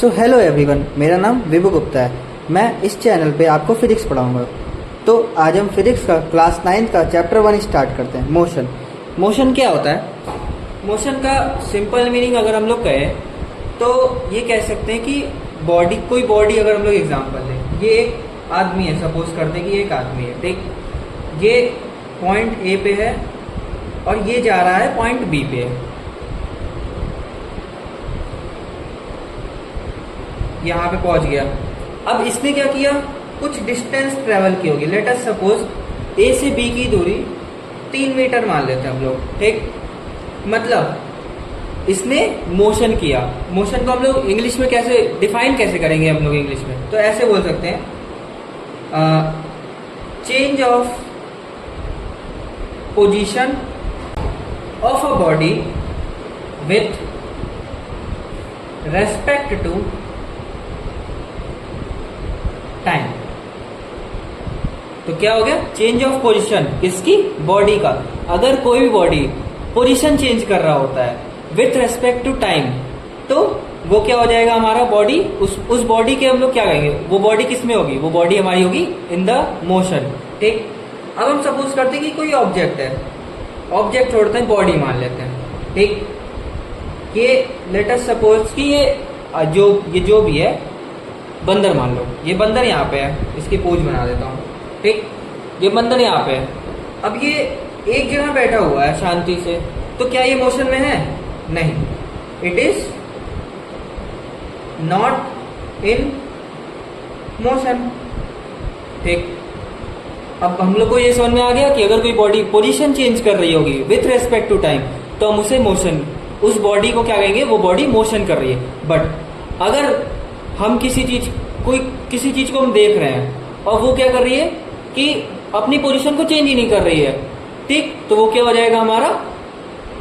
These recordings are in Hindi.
सो हेलो एवरीवन, मेरा नाम विभु गुप्ता है। मैं इस चैनल पे आपको फिजिक्स पढ़ाऊंगा। तो आज हम फिजिक्स का क्लास 9 का चैप्टर 1 स्टार्ट करते हैं। मोशन। मोशन क्या होता है? मोशन का सिंपल मीनिंग अगर हम लोग कहें तो ये कह सकते हैं कि बॉडी, कोई बॉडी अगर हम लोग एग्जाम्पल लें, ये एक आदमी है, सपोज करते हैं कि एक आदमी है, ठीक। ये पॉइंट ए पे है और ये जा रहा है पॉइंट बी पे, यहाँ पे पहुंच गया। अब इसने क्या किया, कुछ डिस्टेंस ट्रेवल की होगी। लेट अस सपोज ए से बी की दूरी 3 मीटर मान लेते हैं हम लोग, ठीक। मतलब इसने मोशन किया। मोशन को हम लोग इंग्लिश में कैसे डिफाइन कैसे करेंगे हम लोग इंग्लिश में? तो ऐसे बोल सकते हैं, change of position of a body with respect to time. तो क्या हो गया? चेंज ऑफ पोजीशन किसकी? बॉडी का। अगर कोई भी बॉडी पोजीशन चेंज कर रहा होता है विथ रेस्पेक्ट टू टाइम, तो वो क्या हो जाएगा हमारा बॉडी, उस बॉडी के हम लोग क्या कहेंगे, वो बॉडी किस में होगी? वो बॉडी हमारी होगी इन द मोशन, ठीक। अब हम सपोज करते हैं कि कोई ऑब्जेक्ट है, ऑब्जेक्ट छोड़ते हैं, बॉडी मान लेते हैं, ठीक। ये लेट अस सपोज कि ये जो भी है बंदर मान लो, ये बंदर यहाँ पे है, इसकी पोज बना देता हूँ, ठीक। ये बंदर यहाँ पे है। अब ये एक जगह बैठा हुआ है शांति से, तो क्या ये मोशन में है? नहीं, it is not in motion, ठीक। अब हम लोग को ये समझ में आ गया कि अगर कोई बॉडी पोजीशन चेंज कर रही होगी विथ रेस्पेक्ट टू टाइम, तो हम उसे मोशन, उस बॉडी को क्या कहेंगे? वो बॉडी मोशन कर रही है। बट अगर हम किसी चीज को हम देख रहे हैं और वो क्या कर रही है कि अपनी पोजीशन को चेंज ही नहीं कर रही है, ठीक, तो वो क्या हो जाएगा हमारा,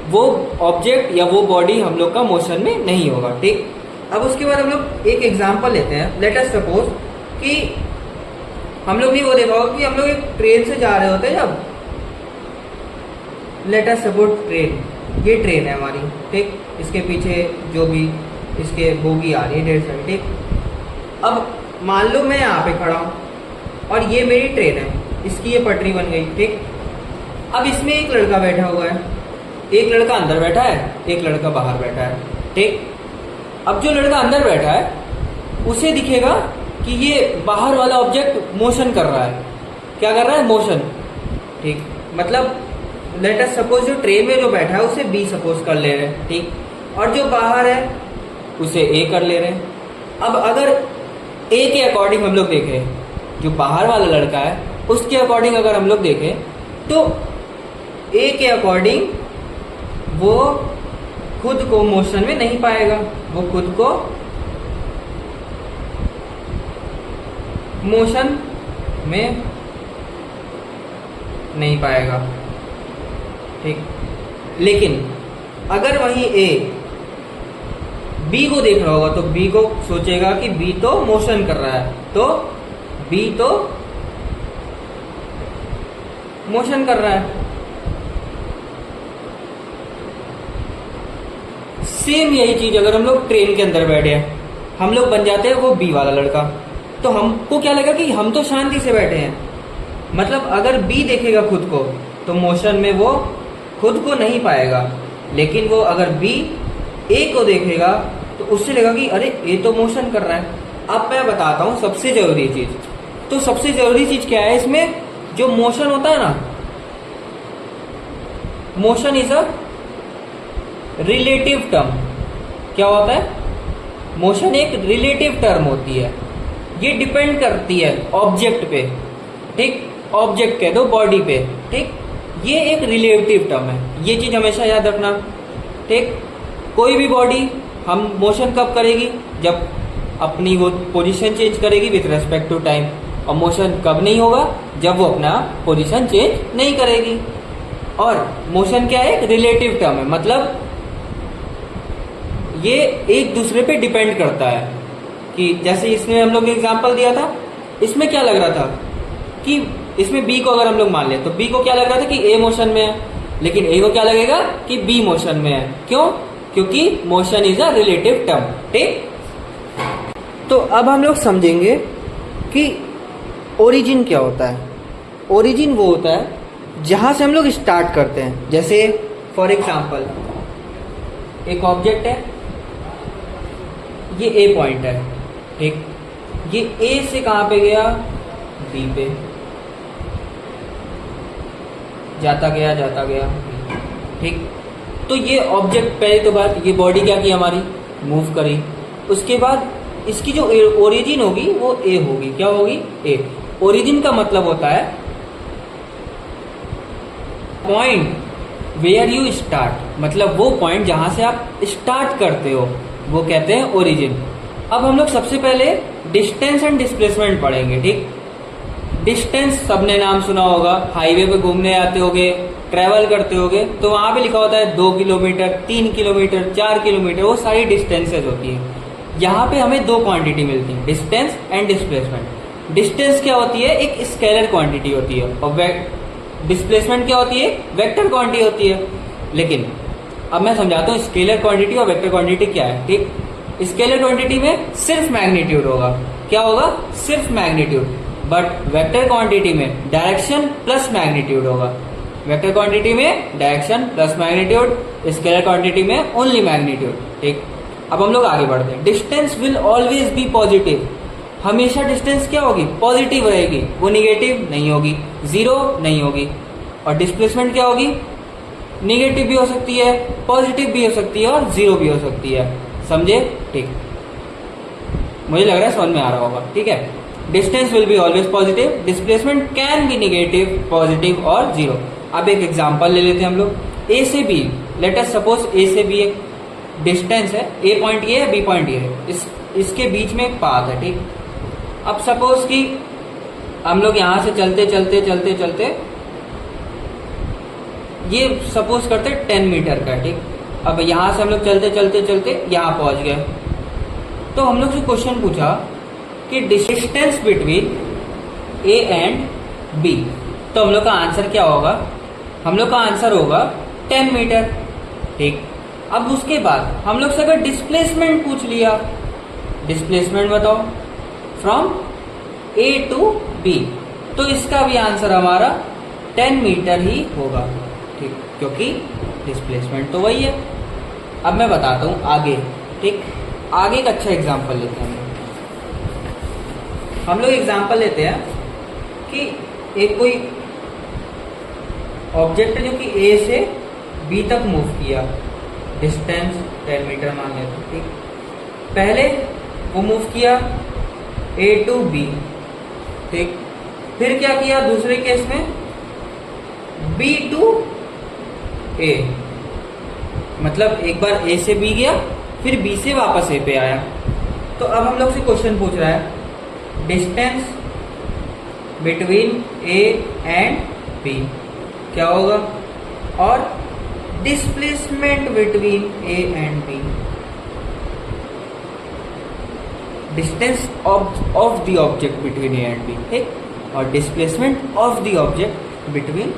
वो ऑब्जेक्ट या वो बॉडी हम लोग का मोशन में नहीं होगा, ठीक। अब उसके बाद हम लोग एक एग्जांपल लेते हैं। लेट अस सपोज कि हम लोग भी वो देखा होगा कि हम लोग एक ट्रेन से जा रहे होते हैं, जब लेट अस सपोज ट्रेन, ये ट्रेन है हमारी, ठीक। इसके पीछे जो भी इसके बोगी आ रही है 1.5 साइड, ठीक। अब मान लो मैं यहाँ पे खड़ा हूँ और ये मेरी ट्रेन है, इसकी ये पटरी बन गई, ठीक। अब इसमें एक लड़का बैठा हुआ है, एक लड़का अंदर बैठा है, एक लड़का बाहर बैठा है, ठीक। अब जो लड़का अंदर बैठा है उसे दिखेगा कि ये बाहर वाला ऑब्जेक्ट मोशन कर रहा है। क्या कर रहा है? मोशन, ठीक। मतलब लेट अस सपोज जो ट्रेन में जो बैठा है उसे बी सपोज कर ले रहे हैं, ठीक, और जो बाहर है उसे ए कर ले रहे हैं। अब अगर ए के अकॉर्डिंग हम लोग देखें, जो बाहर वाला लड़का है उसके अकॉर्डिंग अगर हम लोग देखें, तो ए के अकॉर्डिंग वो खुद को मोशन में नहीं पाएगा, वो खुद को मोशन में नहीं पाएगा, ठीक। लेकिन अगर वहीं ए बी को देख रहा होगा तो बी को सोचेगा कि बी तो मोशन कर रहा है, तो बी तो मोशन कर रहा है। सेम यही चीज अगर हम लोग ट्रेन के अंदर बैठे हैं, हम लोग बन जाते हैं वो बी वाला लड़का, तो हमको क्या लगेगा कि हम तो शांति से बैठे हैं। मतलब अगर बी देखेगा खुद को तो मोशन में वो खुद को नहीं पाएगा, लेकिन वो अगर बी ए को देखेगा तो उससे लगेगा कि अरे ए तो मोशन कर रहा है। अब मैं बताता हूँ सबसे जरूरी चीज। तो सबसे जरूरी चीज क्या है इसमें? जो मोशन होता है ना, motion is a relative term. क्या होता है? मोशन एक रिलेटिव टर्म होती है, ये डिपेंड करती है ऑब्जेक्ट पे, ठीक। ऑब्जेक्ट कह दो बॉडी पे, ठीक। ये एक रिलेटिव टर्म है, ये चीज हमेशा याद रखना, ठीक। कोई भी बॉडी हम मोशन कब करेगी? जब अपनी वो पोजीशन चेंज करेगी विथ रेस्पेक्ट टू टाइम। और मोशन कब नहीं होगा? जब वो अपना पोजीशन चेंज नहीं करेगी। और मोशन क्या है? रिलेटिव टर्म है, मतलब ये एक दूसरे पे डिपेंड करता है। कि जैसे इसमें हम लोग ने एग्जांपल दिया था, इसमें क्या लग रहा था कि इसमें बी को अगर हम लोग मान ले तो बी को क्या लग रहा था कि ए मोशन में है, लेकिन ए को क्या लगेगा कि बी मोशन में है। क्यों? क्योंकि motion is a relative term, ठीक। तो अब हम लोग समझेंगे कि ओरिजिन क्या होता है। ओरिजिन वो होता है जहाँ से हम लोग स्टार्ट करते हैं। जैसे फॉर एग्जांपल एक ऑब्जेक्ट है, ये ए पॉइंट है, ठीक, ये ए से कहाँ पे गया, बी पे, जाता गया, ठीक। तो ये ऑब्जेक्ट, पहले तो बात, ये बॉडी क्या की हमारी, मूव करी। उसके बाद इसकी जो ओरिजिन होगी वो ए होगी। क्या होगी, ए। ओरिजिन का मतलब होता है पॉइंट वेयर यू स्टार्ट, मतलब वो पॉइंट जहां से आप स्टार्ट करते हो, वो कहते हैं ओरिजिन। अब हम लोग सबसे पहले डिस्टेंस एंड डिस्प्लेसमेंट पढ़ेंगे, ठीक। डिस्टेंस सबने नाम सुना होगा, हाईवे पे घूमने आते होगे, ट्रैवल करते होगे, तो वहां पे लिखा होता है 2 किलोमीटर, 3 किलोमीटर, 4 किलोमीटर, वो सारी डिस्टेंसेज होती है। यहाँ पे हमें दो क्वांटिटी मिलती है, डिस्टेंस एंड डिस्प्लेसमेंट। डिस्टेंस क्या होती है, एक स्केलर क्वांटिटी होती है, और डिस्प्लेसमेंट क्या होती है, वेक्टर क्वांटिटी होती है। लेकिन अब मैं समझाता हूँ स्केलर क्वांटिटी और वेक्टर क्वांटिटी क्या है, ठीक। स्केलर क्वांटिटी में सिर्फ मैग्नीट्यूड होगा, क्या होगा, सिर्फ मैग्नीट्यूड। बट वेक्टर क्वांटिटी में डायरेक्शन प्लस मैग्नीट्यूड होगा। वेक्टर क्वांटिटी में direction plus magnitude, scalar quantity में ओनली मैग्नीट्यूड, ठीक। अब हम लोग आगे बढ़ते हैं। Distance will always be positive, हमेशा डिस्टेंस क्या होगी, पॉजिटिव रहेगी, वो निगेटिव नहीं होगी, जीरो नहीं होगी। और डिस्प्लेसमेंट क्या होगी, निगेटिव भी हो सकती है, पॉजिटिव भी हो सकती है, और जीरो भी हो सकती है। समझे, ठीक। मुझे लग रहा है समझ में आ रहा होगा, ठीक है। Distance will be always positive, displacement can be negative, positive और जीरो। अब एक एग्जांपल ले लेते हैं हम लोग। ए से बी, लेट अस सपोज ए से बी एक डिस्टेंस है, ए पॉइंट ये है, बी पॉइंट ये है, इसके बीच में एक पाथ है, ठीक। अब सपोज कि हम लोग यहां से चलते चलते ये सपोज करते 10 मीटर का, ठीक। अब यहां से हम लोग चलते यहां पहुंच गए। तो हम लोग से क्वेश्चन पूछा कि distance between A and B, तो हम लोग का आंसर क्या होगा, हम लोग का आंसर होगा 10 मीटर, ठीक। अब उसके बाद हम लोग से अगर डिस्प्लेसमेंट पूछ लिया, डिस्प्लेसमेंट बताओ फ्रॉम ए टू बी, तो इसका भी आंसर हमारा 10 मीटर ही होगा, ठीक, क्योंकि डिस्प्लेसमेंट तो वही है। अब मैं बताता हूं आगे, ठीक। आगे एक अच्छा एग्जांपल लेते हैं हम लोग एग्जांपल लेते हैं कि एक कोई ऑब्जेक्ट है जो कि ए से बी तक मूव किया, डिस्टेंस 10 मीटर मान लेते हैं, ठीक। पहले वो मूव किया ए टू बी, ठीक। फिर क्या किया दूसरे केस में, बी टू ए, मतलब एक बार ए से बी गया, फिर बी से वापस ए पे आया। तो अब हम लोग से क्वेश्चन पूछ रहा है distance between A and B क्या होगा, और displacement between A and B, distance of the object between A and B, ठीक, और displacement of the object between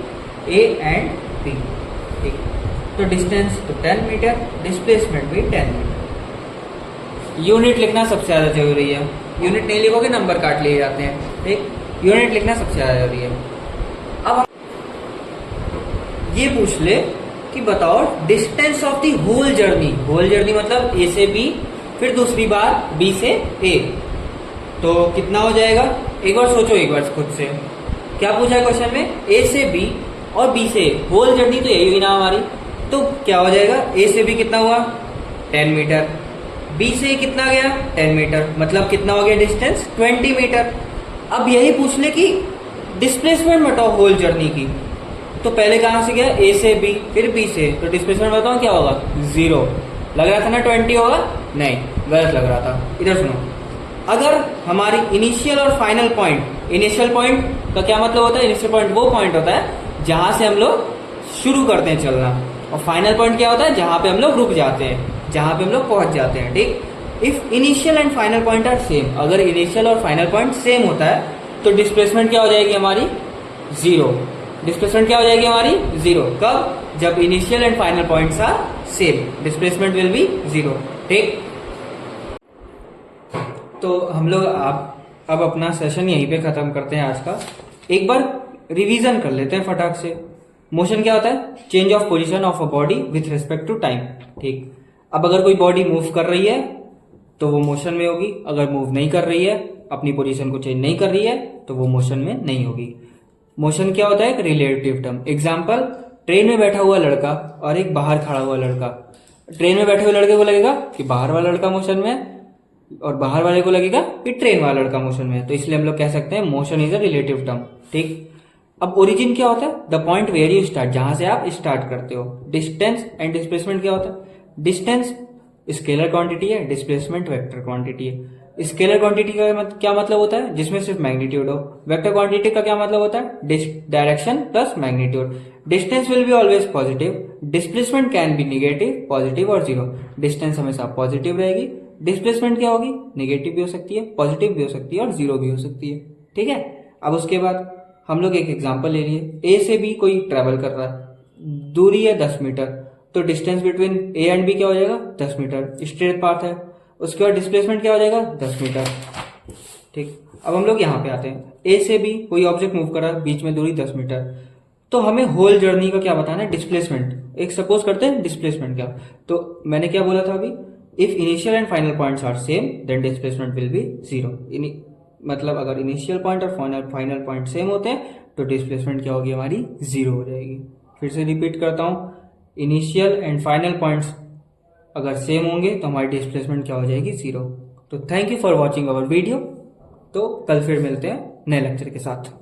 A and B, ठीक। तो डिस्टेंस तो 10 मीटर, डिस्प्लेसमेंट भी 10 मीटर। यूनिट लिखना सबसे ज्यादा जरूरी है, यूनिट नहीं लिखोगे नंबर काट लिए जाते हैं, ठीक। यूनिट लिखना सबसे ज्यादा जरूरी है। अब हम ये पूछ ले कि बताओ distance of the whole journey, whole journey मतलब ए से बी, फिर दूसरी बार बी से ए, तो कितना हो जाएगा, एक बार सोचो, एक बार खुद से, क्या पूछा है क्वेश्चन में, ए से बी और बी से ए, होल जर्नी तो यही हुई ना हमारी, तो क्या हो जाएगा, ए से बी कितना हुआ 10 मीटर, बी से कितना गया 10 मीटर, मतलब कितना हो गया डिस्टेंस 20 मीटर। अब यही पूछ ले कि डिस्प्लेसमेंट बताओ होल जर्नी की, तो पहले कहां से गया, ए से बी, फिर बी से, तो डिस्प्लेसमेंट बताओ क्या होगा, 0। लग रहा था ना 20 होगा, नहीं, गलत लग रहा था। इधर सुनो, अगर हमारी इनिशियल और फाइनल पॉइंट, इनिशियल पॉइंट का क्या मतलब होता है, इनिशियल पॉइंट वो पॉइंट होता है जहां से हम लोग शुरू करते हैं चलना, और फाइनल पॉइंट क्या होता है, जहां पे हम लोग रुक जाते हैं, जहां पे हम लोग पहुंच जाते हैं, ठीक। If initial and final point are same, अगर इनिशियल और फाइनल पॉइंट सेम होता है तो डिस्प्लेसमेंट क्या हो जाएगी हमारी, 0। डिस्प्लेसमेंट क्या हो जाएगी हमारी, 0। कब, जब initial and final points are same, displacement will be 0, ठीक। तो हम लोग आप अब अपना सेशन यहीं पे खत्म करते हैं आज का। एक बार रिवीजन कर लेते हैं फटाक से। मोशन क्या होता है? Change of position of a body with respect to time. ठीक, अब अगर कोई बॉडी मूव कर रही है तो वो मोशन में होगी, अगर मूव नहीं कर रही है, अपनी पोजीशन को चेंज नहीं कर रही है, तो वो मोशन में नहीं होगी। मोशन क्या होता है? एक रिलेटिव टर्म। एग्जाम्पल, ट्रेन में बैठा हुआ लड़का और एक बाहर खड़ा हुआ लड़का। ट्रेन में बैठे हुए लड़के को लगेगा कि बाहर वाला लड़का मोशन में है, और बाहर वाले को लगेगा कि ट्रेन वाला लड़का मोशन में है। तो इसलिए हम लोग कह सकते हैं motion is a relative term. ठीक, अब ओरिजिन क्या होता है? The point where you start, जहां से आप स्टार्ट करते हो। डिस्टेंस एंड डिस्प्लेसमेंट क्या होता है? डिस्टेंस स्केलर क्वांटिटी है, डिस्प्लेसमेंट वेक्टर क्वांटिटी है। स्केलर क्वांटिटी का क्या मतलब होता है? जिसमें सिर्फ मैग्नीट्यूड हो। वेक्टर क्वांटिटी का क्या मतलब होता है? Direction plus magnitude. Distance will be always positive, displacement can be negative, positive और जीरो। डिस्टेंस हमेशा पॉजिटिव रहेगी, डिस्प्लेसमेंट क्या होगी? निगेटिव भी हो सकती है, पॉजिटिव भी हो सकती है और जीरो भी हो सकती है। ठीक है, अब उसके बाद हम लोग एक एग्जांपल ले लिए। ए से बी कोई ट्रेवल कर रहा है, दूरी है 10 मीटर, तो distance between A and B क्या हो जाएगा? 10 मीटर। स्ट्रेट पाथ है, उसके बाद डिस्प्लेसमेंट क्या हो जाएगा? 10 मीटर। ठीक, अब हम लोग यहाँ पे आते हैं। ए से बी कोई ऑब्जेक्ट मूव कर रहा है, बीच में दूरी 10 मीटर, तो हमें होल जर्नी का क्या बताना है? डिस्प्लेसमेंट। एक सपोज करते हैं डिस्प्लेसमेंट क्या, तो मैंने क्या बोला था अभी? If initial and final points are same then displacement will be zero. मतलब अगर इनिशियल पॉइंट और फाइनल पॉइंट सेम होते हैं तो डिस्प्लेसमेंट क्या होगी? हमारी जीरो हो जाएगी। फिर से रिपीट करता हूं, इनिशियल एंड फाइनल पॉइंट्स अगर सेम होंगे तो हमारी डिस्प्लेसमेंट क्या हो जाएगी? जीरो। तो thank you for watching our video. तो कल फिर मिलते हैं नए लेक्चर के साथ।